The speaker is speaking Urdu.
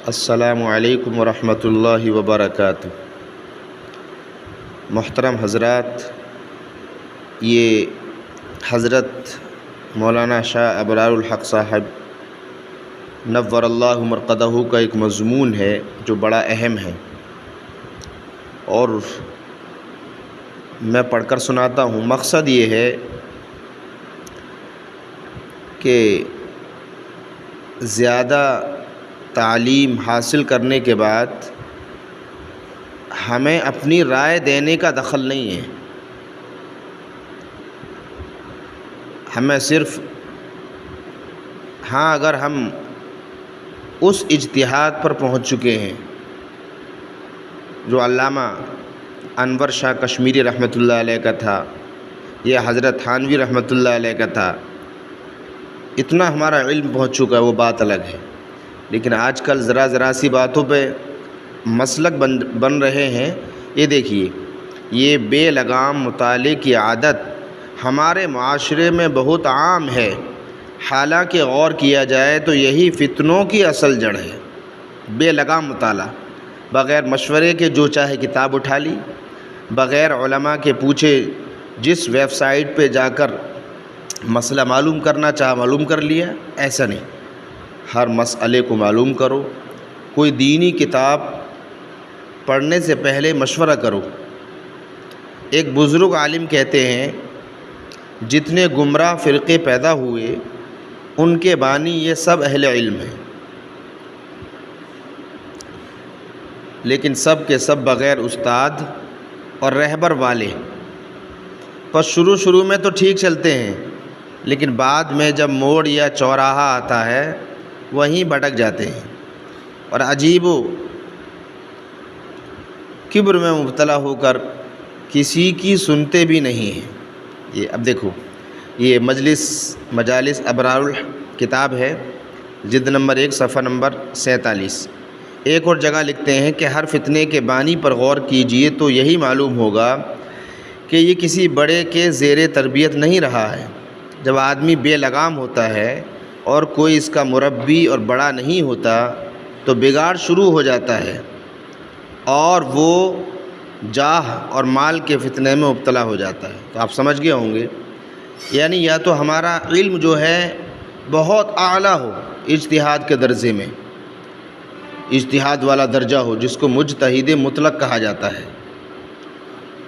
السلام علیکم ورحمۃ اللہ وبرکاتہ۔ محترم حضرات، یہ حضرت مولانا شاہ ابرار الحق صاحب نور اللہ مرقدہ کا ایک مضمون ہے جو بڑا اہم ہے، اور میں پڑھ کر سناتا ہوں۔ مقصد یہ ہے کہ زیادہ تعلیم حاصل کرنے کے بعد ہمیں اپنی رائے دینے کا دخل نہیں ہے، ہمیں صرف اگر ہم اس اجتہاد پر پہنچ چکے ہیں جو علامہ انور شاہ کشمیری رحمۃ اللہ علیہ کا تھا یا حضرت تھانوی رحمۃ اللہ علیہ کا تھا، اتنا ہمارا علم پہنچ چکا ہے، وہ بات الگ ہے۔ لیکن آج کل ذرا سی باتوں پہ مسلک بن رہے ہیں۔ یہ دیکھیے، یہ بے لگام مطالعے کی عادت ہمارے معاشرے میں بہت عام ہے، حالانکہ غور کیا جائے تو یہی فتنوں کی اصل جڑ ہے۔ بے لگام مطالعہ، بغیر مشورے کے جو چاہے کتاب اٹھا لی، بغیر علماء کے پوچھے جس ویب سائٹ پہ جا کر مسئلہ معلوم کرنا چاہا معلوم کر لیا۔ ایسا نہیں، ہر مسئلے کو معلوم کرو، کوئی دینی کتاب پڑھنے سے پہلے مشورہ کرو۔ ایک بزرگ عالم کہتے ہیں، جتنے گمراہ فرقے پیدا ہوئے ان کے بانی یہ سب اہل علم ہیں، لیکن سب کے سب بغیر استاد اور رہبر والے۔ پس شروع میں تو ٹھیک چلتے ہیں، لیکن بعد میں جب موڑ یا چوراہا آتا ہے وہیں بھٹک جاتے ہیں اور عجیب و کبر میں مبتلا ہو کر کسی کی سنتے بھی نہیں ہیں۔ یہ اب دیکھو، یہ مجالس ابرار کتاب ہے، جلد نمبر 1 صفحہ نمبر 47۔ ایک اور جگہ لکھتے ہیں کہ ہر فتنے کے بانی پر غور کیجئے تو یہی معلوم ہوگا کہ یہ کسی بڑے کے زیر تربیت نہیں رہا ہے۔ جب آدمی بے لگام ہوتا ہے اور کوئی اس کا مربی اور بڑا نہیں ہوتا تو بگاڑ شروع ہو جاتا ہے اور وہ جاہ اور مال کے فتنے میں مبتلا ہو جاتا ہے۔ تو آپ سمجھ گئے ہوں گے، یعنی یا تو ہمارا علم جو ہے بہت اعلیٰ ہو، اجتہاد کے درجے میں، اجتہاد والا درجہ ہو جس کو مجتہد مطلق کہا جاتا ہے،